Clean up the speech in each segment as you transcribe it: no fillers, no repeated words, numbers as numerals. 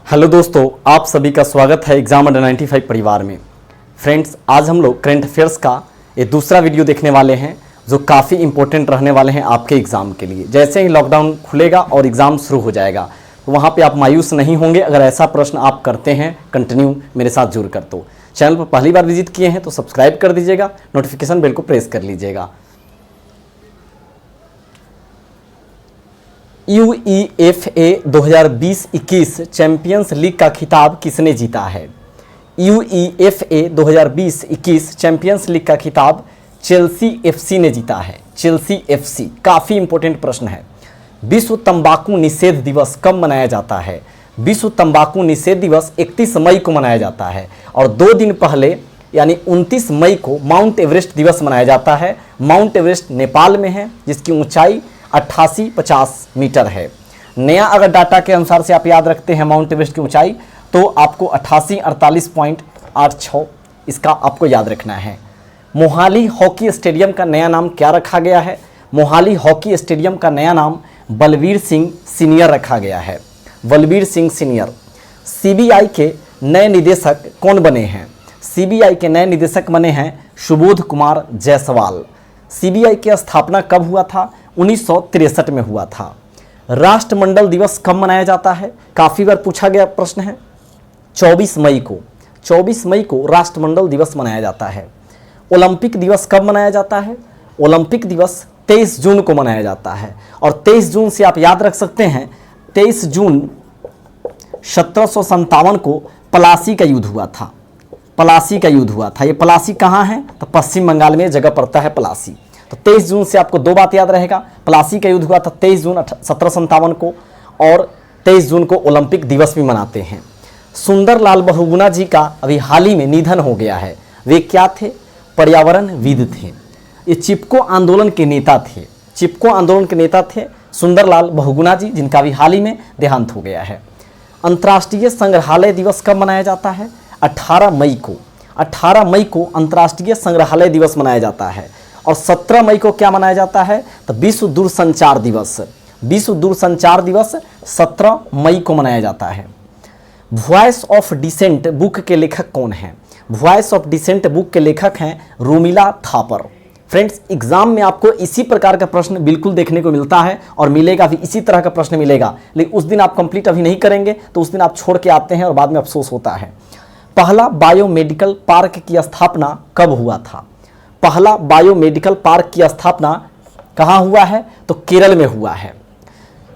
Hello दोस्तों, आप सभी का स्वागत है एग्जाम अंडर 95 परिवार में। फ्रेंड्स, आज हम लोग करंट अफेयर्स का ये दूसरा वीडियो देखने वाले हैं जो काफ़ी इंपॉर्टेंट रहने वाले हैं आपके एग्ज़ाम के लिए। जैसे ही लॉकडाउन खुलेगा और एग्ज़ाम शुरू हो जाएगा तो वहाँ पे आप मायूस नहीं होंगे। अगर ऐसा प्रश्न आप करते हैं कंटिन्यू मेरे साथ जुड़ कर, तो चैनल पर पहली बार विजिट किए हैं तो सब्सक्राइब कर दीजिएगा, नोटिफिकेशन बेल को प्रेस कर लीजिएगा। UEFA 2020-21 चैंपियंस लीग का खिताब किसने जीता है? UEFA 2020-21 चैंपियंस लीग का खिताब चेल्सी FC ने जीता है। चेल्सी FC काफ़ी इंपॉर्टेंट प्रश्न है। विश्व तंबाकू निषेध दिवस कब मनाया जाता है? विश्व तंबाकू निषेध दिवस 31 मई को मनाया जाता है और 2 दिन पहले यानी 29 मई को माउंट एवरेस्ट दिवस मनाया जाता है। माउंट एवरेस्ट नेपाल में है जिसकी ऊंचाई 8850 मीटर है। नया अगर डाटा के अनुसार से आप याद रखते हैं माउंट एवरेस्ट की ऊंचाई तो आपको 8848.86 इसका आपको याद रखना है। मोहाली हॉकी स्टेडियम का नया नाम क्या रखा गया है? मोहाली हॉकी स्टेडियम का नया नाम बलबीर सिंह सीनियर रखा गया है। बलबीर सिंह सीनियर। CBI के नए निदेशक कौन बने हैं? CBI के नए निदेशक बने हैं सुबोध कुमार जायसवाल। CBI की स्थापना कब हुआ था? 1963 में हुआ था। राष्ट्रमंडल दिवस कब मनाया जाता है? काफ़ी बार पूछा गया प्रश्न है। 24 मई को। 24 मई को राष्ट्रमंडल दिवस मनाया जाता है। ओलंपिक दिवस कब मनाया जाता है? ओलंपिक दिवस 23 जून को मनाया जाता है और 23 जून से आप याद रख सकते हैं 23 जून 1757 को पलासी का युद्ध हुआ था। पलासी का युद्ध हुआ था। ये पलासी कहाँ है? तो पश्चिम बंगाल में जगह पड़ता है पलासी। तो 23 जून से आपको 2 बात याद रहेगा। पलासी का युद्ध हुआ था 23 जून 1757 को और 23 जून को ओलंपिक दिवस भी मनाते हैं। सुंदरलाल बहुगुणा जी का अभी हाल ही में निधन हो गया है। वे क्या थे? पर्यावरणविद थे। ये चिपको आंदोलन के नेता थे। चिपको आंदोलन के नेता थे सुंदरलाल बहुगुणा जी, जिनका भी हाल ही में देहांत हो गया है। अंतर्राष्ट्रीय संग्रहालय दिवस कब मनाया जाता है? 18 मई को। 18 मई को अंतर्राष्ट्रीय संग्रहालय दिवस मनाया जाता है और 17 मई को क्या मनाया जाता है? तो विश्व दूरसंचार दिवस। विश्व दूरसंचार दिवस 17 मई को मनाया जाता है। वॉइस ऑफ डिसेंट बुक के लेखक कौन हैं? वॉइस ऑफ डिसेंट बुक के लेखक हैं रूमिला थापर। फ्रेंड्स, एग्जाम में आपको इसी प्रकार का प्रश्न बिल्कुल देखने को मिलता है और मिलेगा भी, इसी तरह का प्रश्न मिलेगा। लेकिन उस दिन आप कंप्लीट अभी नहीं करेंगे तो उस दिन आप छोड़ के आते हैं और बाद में अफसोस होता है। पहला बायोमेडिकल पार्क की स्थापना कब हुआ था? पहला बायोमेडिकल पार्क की स्थापना कहाँ हुआ है? तो केरल में हुआ है।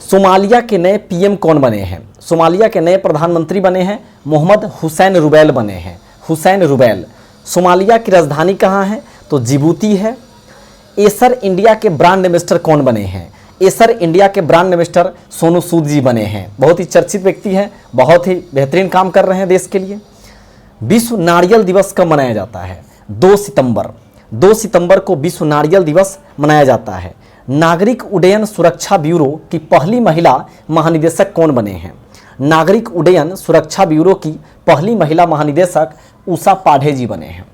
सोमालिया के नए PM कौन बने हैं? सोमालिया के नए प्रधानमंत्री बने हैं मोहम्मद हुसैन रुबैल बने हैं। हुसैन रुबैल। सोमालिया की राजधानी कहाँ है? तो जिबूती है। एसर इंडिया के ब्रांड एम्बेसडर कौन बने हैं? एसर इंडिया के ब्रांड एम्बेसडर सोनू सूद जी बने हैं। बहुत ही चर्चित व्यक्ति हैं, बहुत ही बेहतरीन काम कर रहे हैं देश के लिए। विश्व नारियल दिवस कब मनाया जाता है? 2 सितंबर। 2 सितंबर को विश्व नारियल दिवस मनाया जाता है। नागरिक उड्डयन सुरक्षा ब्यूरो की पहली महिला महानिदेशक कौन बने हैं? नागरिक उड्डयन सुरक्षा ब्यूरो की पहली महिला महानिदेशक उषा पाढ़े जी बने हैं।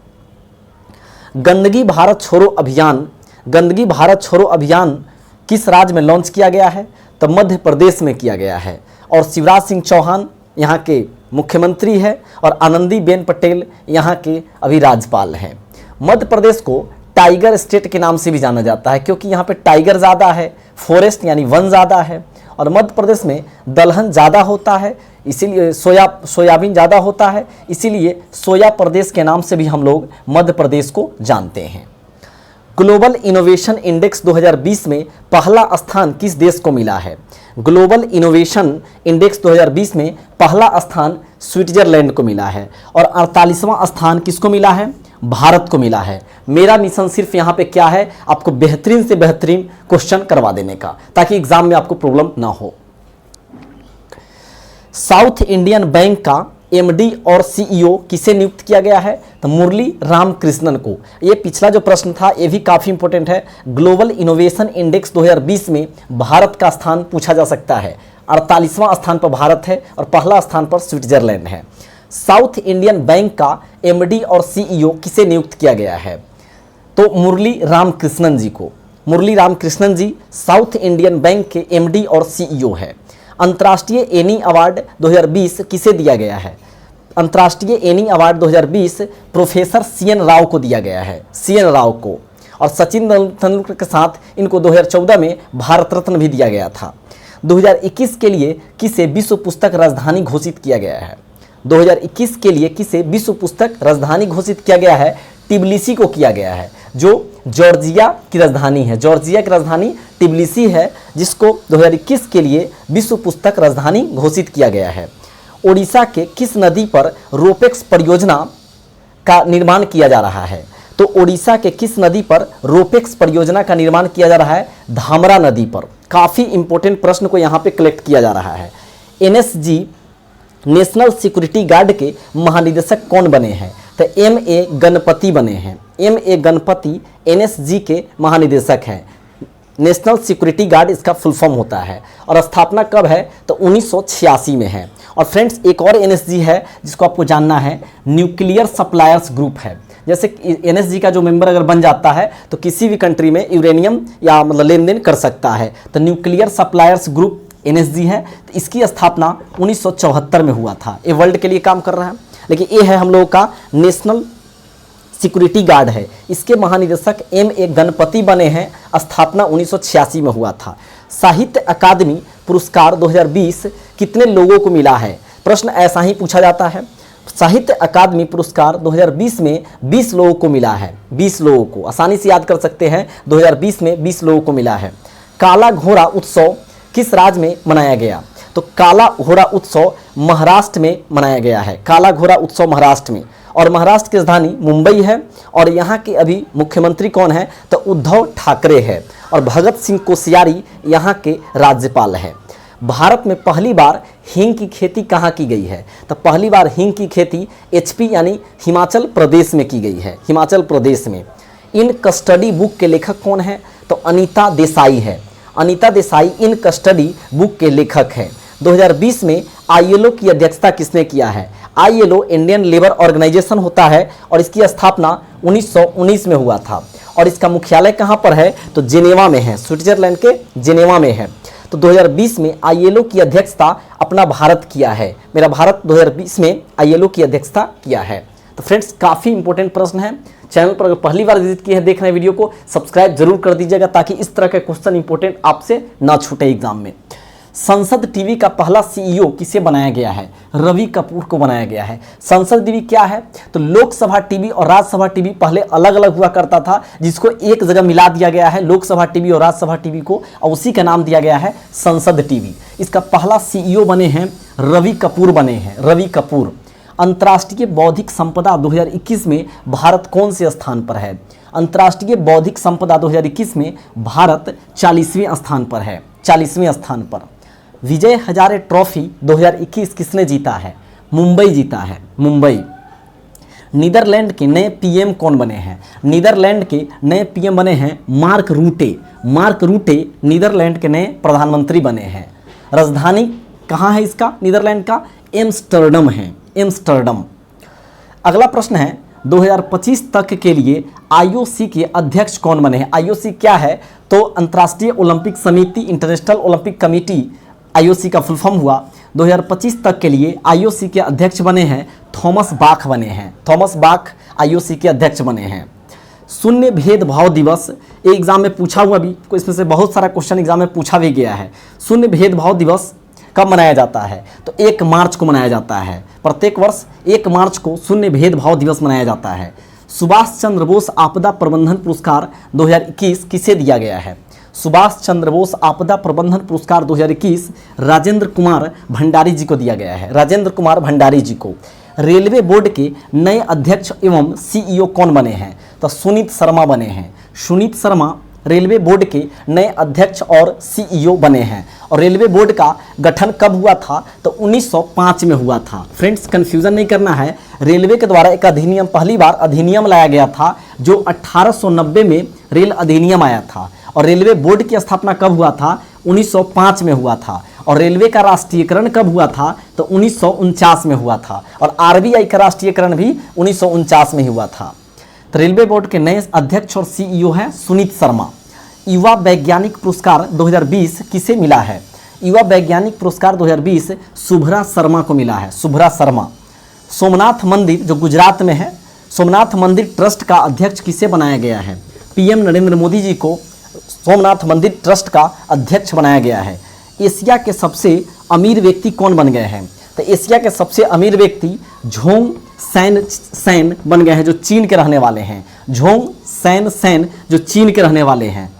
गंदगी भारत छोड़ो अभियान। गंदगी भारत छोड़ो अभियान किस राज्य में लॉन्च किया गया है? तो मध्य प्रदेश में किया गया है और शिवराज सिंह चौहान यहाँ के मुख्यमंत्री है और आनंदीबेन पटेल यहाँ के अभी राज्यपाल हैं। मध्य प्रदेश को टाइगर स्टेट के नाम से भी जाना जाता है क्योंकि यहाँ पे टाइगर ज़्यादा है, फॉरेस्ट यानी वन ज़्यादा है और मध्य प्रदेश में दलहन ज़्यादा होता है, इसीलिए सोयाबीन ज़्यादा होता है, इसीलिए सोया प्रदेश के नाम से भी हम लोग मध्य प्रदेश को जानते हैं। ग्लोबल इनोवेशन इंडेक्स 2020 में पहला स्थान किस देश को मिला है? ग्लोबल इनोवेशन इंडेक्स 2020 में पहला स्थान स्विट्जरलैंड को मिला है और 48वां स्थान किसको मिला है? भारत को मिला है। मेरा मिशन सिर्फ यहाँ पे क्या है? आपको बेहतरीन से बेहतरीन क्वेश्चन करवा देने का, ताकि एग्जाम में आपको प्रॉब्लम ना हो। साउथ इंडियन बैंक का MD और CEO किसे नियुक्त किया गया है? तो मुरली रामकृष्णन को। ये पिछला जो प्रश्न था ये भी काफ़ी इंपॉर्टेंट है। ग्लोबल इनोवेशन इंडेक्स 2020 में भारत का स्थान पूछा जा सकता है। 48वां स्थान पर भारत है और पहला स्थान पर स्विट्जरलैंड है। साउथ इंडियन बैंक का MD और CEO किसे नियुक्त किया गया है? तो मुरली रामकृष्णन जी को। मुरली रामकृष्णन जी साउथ इंडियन बैंक के MD और CEO है। अंतर्राष्ट्रीय एनी अवार्ड 2020 किसे दिया गया है? अंतर्राष्ट्रीय any award 2020 professor CN Rao को दिया गया है, CN राव को। और सचिन तेंदुलकर के साथ इनको 2014 में भारत रत्न भी दिया गया था। 2021 के लिए किसे विश्व पुस्तक राजधानी घोषित किया गया है? 2021 के लिए किसे विश्व पुस्तक राजधानी घोषित किया गया है? टिबिलिसी को किया गया है, जो जॉर्जिया की राजधानी है। जॉर्जिया की राजधानी टिबिलिसी है, जिसको 2021 के लिए विश्व पुस्तक राजधानी घोषित किया गया है। ओडिशा के किस नदी पर रोपेक्स परियोजना का निर्माण किया जा रहा है? तो ओडिशा के किस नदी पर रोपेक्स परियोजना का निर्माण किया जा रहा है? धामरा नदी पर। काफ़ी इंपॉर्टेंट प्रश्न को यहाँ पे कलेक्ट किया जा रहा है। NSG नेशनल सिक्योरिटी गार्ड के महानिदेशक कौन बने हैं? तो MA गणपति बने हैं। MA गणपति NSG के महानिदेशक हैं। नेशनल सिक्योरिटी गार्ड इसका फुल फॉर्म होता है। और स्थापना कब है? तो 1986 में है। और फ्रेंड्स, एक और NSG है जिसको आपको जानना है, न्यूक्लियर सप्लायर्स ग्रुप है। जैसे NSG का जो मेंबर अगर बन जाता है तो किसी भी कंट्री में यूरेनियम या मतलब लेन देन कर सकता है। तो न्यूक्लियर सप्लायर्स ग्रुप NSG है। तो इसकी स्थापना 1974 में हुआ था। ये वर्ल्ड के लिए काम कर रहा है। लेकिन ये है हम लोगों का नेशनल सिक्योरिटी गार्ड है। इसके महानिदेशक MA गणपति बने हैं। स्थापना 1986 में हुआ था। साहित्य अकादमी पुरस्कार 2020 कितने लोगों को मिला है? प्रश्न ऐसा ही पूछा जाता है। साहित्य अकादमी पुरस्कार 2020 में 20 लोगों को मिला है। 20 लोगों को आसानी से याद कर सकते हैं। 2020 में 20 लोगों को मिला है। काला घोड़ा उत्सव किस राज्य में मनाया गया? तो काला घोड़ा उत्सव महाराष्ट्र में मनाया गया है। काला घोड़ा उत्सव महाराष्ट्र में। और महाराष्ट्र की राजधानी मुंबई है। और यहाँ के अभी मुख्यमंत्री कौन है? तो उद्धव ठाकरे है। और भगत सिंह कोश्यारी यहाँ के राज्यपाल है। भारत में पहली बार हींग की खेती कहाँ की गई है? तो पहली बार हींग की खेती HP यानी हिमाचल प्रदेश में की गई है। हिमाचल प्रदेश में। इन कस्टडी बुक के लेखक कौन है? तो अनीता देसाई है। अनीता देसाई इन कस्टडी बुक के लेखक हैं। 2020 में ILO की अध्यक्षता किसने किया है? ILO इंडियन लेबर ऑर्गेनाइजेशन होता है और इसकी स्थापना 1919 में हुआ था। और इसका मुख्यालय कहाँ पर है? तो जिनेवा में है। स्विट्जरलैंड के जिनेवा में है। तो 2020 में ILO की अध्यक्षता अपना भारत किया है। मेरा भारत 2020 में ILO की अध्यक्षता किया है। तो फ्रेंड्स, काफ़ी इंपॉर्टेंट प्रश्न है। चैनल पर अगर पहली बार विजिट किए हैं देख रहे हैं वीडियो को, सब्सक्राइब जरूर कर दीजिएगा ताकि इस तरह के क्वेश्चन इंपॉर्टेंट आपसे ना छूटे एग्जाम में। संसद टीवी का पहला CEO किसे बनाया गया है? रवि कपूर को बनाया गया है। संसद टीवी क्या है? तो लोकसभा टीवी और राज्यसभा टीवी पहले अलग अलग हुआ करता था, जिसको एक जगह मिला दिया गया है लोकसभा टीवी और राज्यसभा टीवी को, और उसी का नाम दिया गया है संसद टीवी। इसका पहला CEO बने हैं रवि कपूर बने हैं। रवि कपूर। अंतर्राष्ट्रीय बौद्धिक संपदा 2021 में भारत कौन से स्थान पर है? अंतर्राष्ट्रीय बौद्धिक संपदा 2021 में भारत 40वें स्थान पर है। 40वें स्थान पर। विजय हजारे ट्रॉफी 2021 किसने जीता है? मुंबई जीता है। मुंबई। नीदरलैंड के नए PM कौन बने हैं? नीदरलैंड के नए PM बने हैं Mark Rutte. Mark Rutte Netherland के नए प्रधानमंत्री बने हैं। राजधानी कहाँ है इसका? नीदरलैंड का एम्स्टर्डम है। एम्स्टर्डम। अगला प्रश्न है 2025 तक के लिए IOC के अध्यक्ष कौन बने हैं? IOC क्या है? तो अंतर्राष्ट्रीय ओलंपिक समिति, इंटरनेशनल ओलंपिक कमेटी IOC का फुल फॉर्म हुआ। 2025 तक के लिए IOC के अध्यक्ष बने हैं थॉमस बाख बने हैं। थॉमस बाख IOC के अध्यक्ष बने हैं। शून्य भेदभाव दिवस एग्जाम में पूछा हुआ, भी इसमें से बहुत सारा क्वेश्चन एग्जाम में पूछा भी गया है। शून्य भेदभाव दिवस कब मनाया जाता है? तो 1 मार्च को मनाया जाता है। प्रत्येक वर्ष 1 मार्च को शून्य भेदभाव दिवस मनाया जाता है। सुभाष चंद्र बोस आपदा प्रबंधन पुरस्कार 2021 किसे दिया गया है? सुभाष चंद्र बोस आपदा प्रबंधन पुरस्कार 2021 राजेंद्र कुमार भंडारी जी को दिया गया है। राजेंद्र कुमार भंडारी जी को। रेलवे बोर्ड के नए अध्यक्ष एवं CEO कौन बने हैं? तो सुनीत शर्मा बने हैं। सुनीत शर्मा रेलवे बोर्ड के नए अध्यक्ष और CEO बने हैं। और रेलवे बोर्ड का गठन कब हुआ था? तो 1905 में हुआ था। फ्रेंड्स, कंफ्यूजन नहीं करना है। रेलवे के द्वारा एक अधिनियम, पहली बार अधिनियम लाया गया था जो 1890 में रेल अधिनियम आया था। और रेलवे बोर्ड की स्थापना कब हुआ था? 1905 में हुआ था। और रेलवे का राष्ट्रीयकरण कब हुआ था? तो 1949 में हुआ था। और RBI का राष्ट्रीयकरण भी 1949 में हुआ था। तो रेलवे बोर्ड के नए अध्यक्ष और CEO हैं सुनीत शर्मा। युवा वैज्ञानिक पुरस्कार 2020 किसे मिला है? युवा वैज्ञानिक पुरस्कार 2020 शुभ्रा शर्मा को मिला है। शुभ्रा शर्मा। सोमनाथ मंदिर जो गुजरात में है, सोमनाथ मंदिर ट्रस्ट का अध्यक्ष किसे बनाया गया है? पीएम नरेंद्र मोदी जी को सोमनाथ मंदिर ट्रस्ट का अध्यक्ष बनाया गया है। एशिया के सबसे अमीर व्यक्ति कौन बन गए हैं? तो एशिया के सबसे अमीर व्यक्ति झोंग सैन बन गए हैं, जो चीन के रहने वाले हैं। झोंग सैन जो चीन के रहने वाले हैं।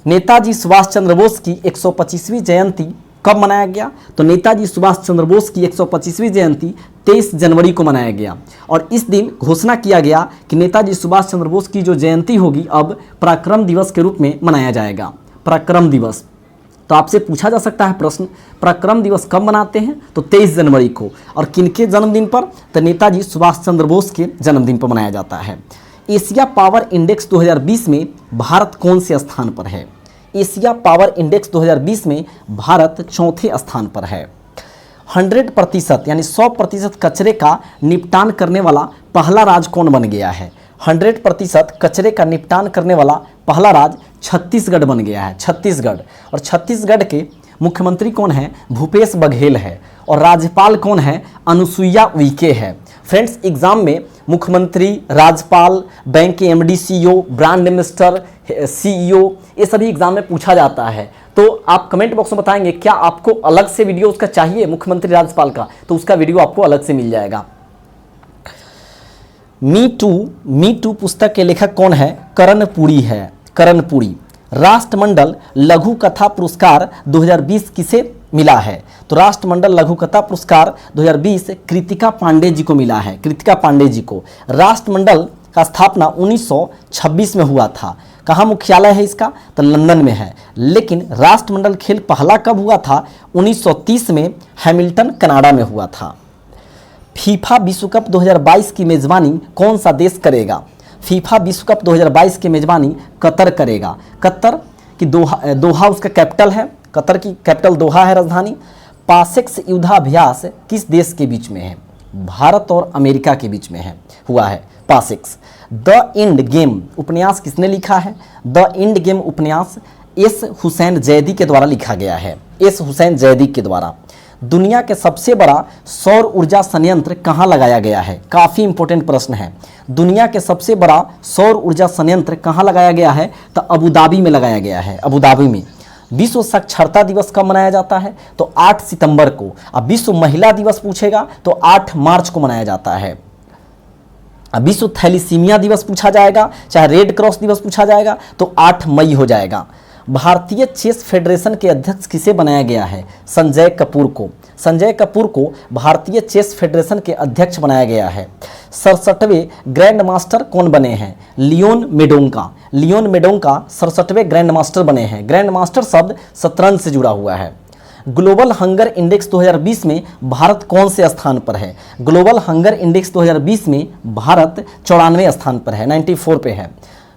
नेताजी सुभाष चंद्र बोस की 125वीं जयंती कब मनाया गया? तो नेताजी सुभाष चंद्र बोस की 125वीं जयंती 23 जनवरी को मनाया गया और इस दिन घोषणा किया गया कि नेताजी सुभाष चंद्र बोस की जो जयंती होगी अब पराक्रम दिवस के रूप में मनाया जाएगा। पराक्रम दिवस। तो आपसे पूछा जा सकता है प्रश्न, पराक्रम दिवस कब मनाते हैं? तो 23 जनवरी को। और किनके जन्मदिन पर? तो नेताजी सुभाष चंद्र बोस के जन्मदिन पर मनाया जाता है। एशिया पावर इंडेक्स 2020 में भारत कौन से स्थान पर है? एशिया पावर इंडेक्स 2020 में भारत चौथे स्थान पर है। 100% यानी 100% कचरे का निपटान करने वाला पहला राज्य कौन बन गया है? 100% कचरे का निपटान करने वाला पहला राज्य छत्तीसगढ़ बन गया है। छत्तीसगढ़। और छत्तीसगढ़ के मुख्यमंत्री कौन है? भूपेश बघेल है। और राज्यपाल कौन है? अनुसुईया उइके है। फ्रेंड्स, एग्जाम में मुख्यमंत्री, राज्यपाल, बैंक के MD, CEO, brand ambassador, CEO, ये सभी एग्जाम में पूछा जाता है। तो आप कमेंट बॉक्स में बताएंगे क्या आपको अलग से वीडियो उसका चाहिए मुख्यमंत्री राज्यपाल का, तो उसका वीडियो आपको अलग से मिल जाएगा। मी टू पुस्तक के लेखक कौन है? कर्णपुरी है। कर्णपुरी। राष्ट्रमंडल लघु कथा पुरस्कार 2020 किसे मिला है? तो राष्ट्रमंडल लघु कथा पुरस्कार 2020 कृतिका पांडे जी को मिला है। कृतिका पांडे जी को। राष्ट्रमंडल का स्थापना 1926 में हुआ था। कहाँ मुख्यालय है इसका? तो लंदन में है। लेकिन राष्ट्रमंडल खेल पहला कब हुआ था? 1930 में हैमिल्टन कनाडा में हुआ था। फीफा विश्व कप 2022 की मेजबानी कौन सा देश करेगा? फीफा विश्व कप 2022 की मेजबानी कतर करेगा। कतर की दोहा उसका कैपिटल है। कतर की कैपिटल दोहा है राजधानी। पासेक्स युद्धाभ्यास किस देश के बीच में है? भारत और अमेरिका के बीच में है हुआ है पासेक्स। द एंड गेम उपन्यास किसने लिखा है? द एंड गेम उपन्यास एस हुसैन जैदी के द्वारा लिखा गया है। एस हुसैन जैदी के द्वारा। दुनिया के सबसे बड़ा सौर ऊर्जा संयंत्र कहाँ लगाया गया है? काफ़ी इंपॉर्टेंट प्रश्न है। दुनिया के सबसे बड़ा सौर ऊर्जा संयंत्र कहाँ लगाया गया है? तो अबू धाबी में लगाया गया है। अबू धाबी में। विश्व साक्षरता दिवस कब मनाया जाता है? तो 8 सितंबर को। अब विश्व महिला दिवस पूछेगा तो 8 मार्च को मनाया जाता है। अब विश्व थैलीसीमिया दिवस पूछा जाएगा, चाहे रेड क्रॉस दिवस पूछा जाएगा तो 8 मई हो जाएगा। भारतीय चेस फेडरेशन के अध्यक्ष किसे बनाया गया है? संजय कपूर को। संजय कपूर को भारतीय चेस फेडरेशन के अध्यक्ष बनाया गया है। 67वें ग्रैंड मास्टर कौन बने हैं? लियोन मेडोंका। लियोन मेडोंका 67वें ग्रैंड मास्टर बने हैं। ग्रैंड मास्टर शब्द शतरंज से जुड़ा हुआ है। ग्लोबल हंगर इंडेक्स 2020 में भारत कौन से स्थान पर है? ग्लोबल हंगर इंडेक्स 2020 में भारत 94वें स्थान पर है, 94 पे है।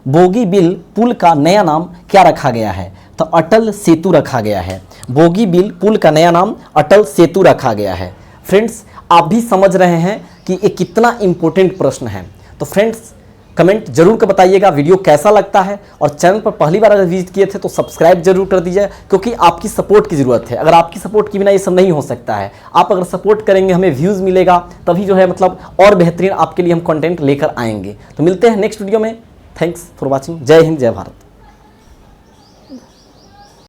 बोगीबिल पुल का नया नाम क्या रखा गया है? तो अटल सेतु रखा गया है। बोगीबिल पुल का नया नाम अटल सेतु रखा गया है। फ्रेंड्स, आप भी समझ रहे हैं कि ये कितना इंपॉर्टेंट प्रश्न है। तो फ्रेंड्स, कमेंट जरूर कर बताइएगा वीडियो कैसा लगता है, और चैनल पर पहली बार अगर विजिट किए थे तो सब्सक्राइब जरूर कर दीजिए, क्योंकि आपकी सपोर्ट की ज़रूरत है। अगर आपकी सपोर्ट के बिना ये सब नहीं हो सकता है। आप अगर सपोर्ट करेंगे, हमें व्यूज़ मिलेगा, तभी जो है मतलब और बेहतरीन आपके लिए हम कंटेंट लेकर आएंगे। तो मिलते हैं नेक्स्ट वीडियो में। Thanks for watching. जय हिंद, जय भारत।